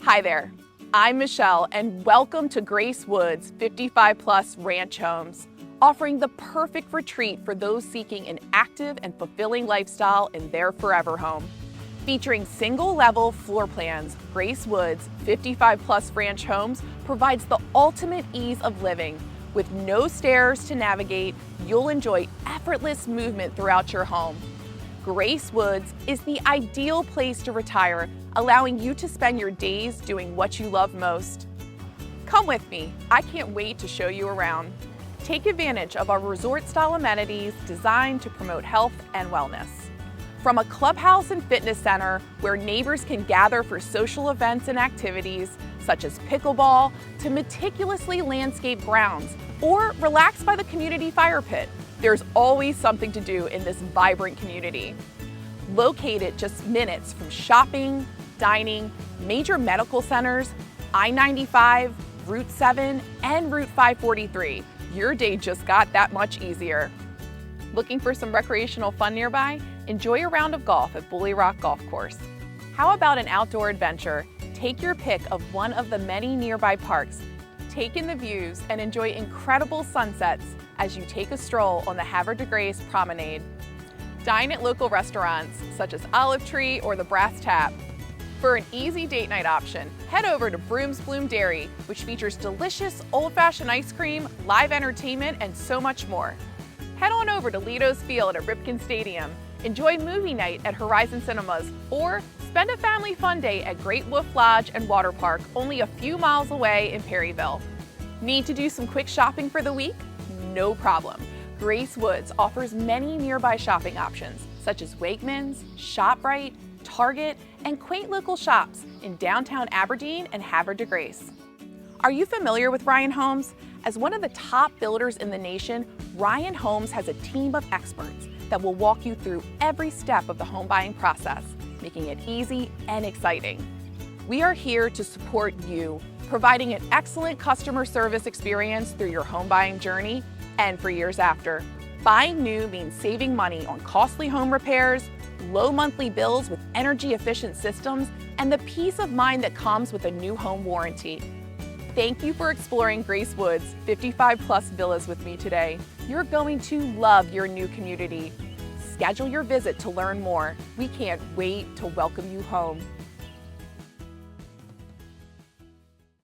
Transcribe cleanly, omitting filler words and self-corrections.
Hi there, I'm Michelle and welcome to Grace Woods 55 Plus Ranch Homes, offering the perfect retreat for those seeking an active and fulfilling lifestyle in their forever home. Featuring single-level floor plans, Grace Woods 55 Plus Ranch Homes provides the ultimate ease of living. With no stairs to navigate, you'll enjoy effortless movement throughout your home. Grace Woods is the ideal place to retire, allowing you to spend your days doing what you love most. Come with me, I can't wait to show you around. Take advantage of our resort-style amenities designed to promote health and wellness. From a clubhouse and fitness center where neighbors can gather for social events and activities, such as pickleball, to meticulously landscaped grounds, or relax by the community fire pit, there's always something to do in this vibrant community. Located just minutes from shopping, dining, major medical centers, I-95, Route 7, and Route 543, your day just got that much easier. Looking for some recreational fun nearby? Enjoy a round of golf at Bully Rock Golf Course. How about an outdoor adventure? Take your pick of one of the many nearby parks. Take in the views and enjoy incredible sunsets as you take a stroll on the Havre de Grace Promenade. Dine at local restaurants such as Olive Tree or the Brass Tap. For an easy date night option, head over to Broom's Bloom Dairy, which features delicious old-fashioned ice cream, live entertainment, and so much more. Head on over to Lido's Field at Ripken Stadium. Enjoy movie night at Horizon Cinemas, or spend a family fun day at Great Wolf Lodge and Water Park, only a few miles away in Perryville. Need to do some quick shopping for the week? No problem. Grace Woods offers many nearby shopping options, such as Wegmans, ShopRite, Target, and quaint local shops in downtown Aberdeen and Havre de Grace. Are you familiar with Ryan Homes? As one of the top builders in the nation, Ryan Homes has a team of experts that will walk you through every step of the home buying process, making it easy and exciting. We are here to support you, providing an excellent customer service experience through your home buying journey and for years after. Buying new means saving money on costly home repairs, low monthly bills with energy-efficient systems, and the peace of mind that comes with a new home warranty. Thank you for exploring Grace Woods 55 Plus Villas with me today. You're going to love your new community. Schedule your visit to learn more. We can't wait to welcome you home.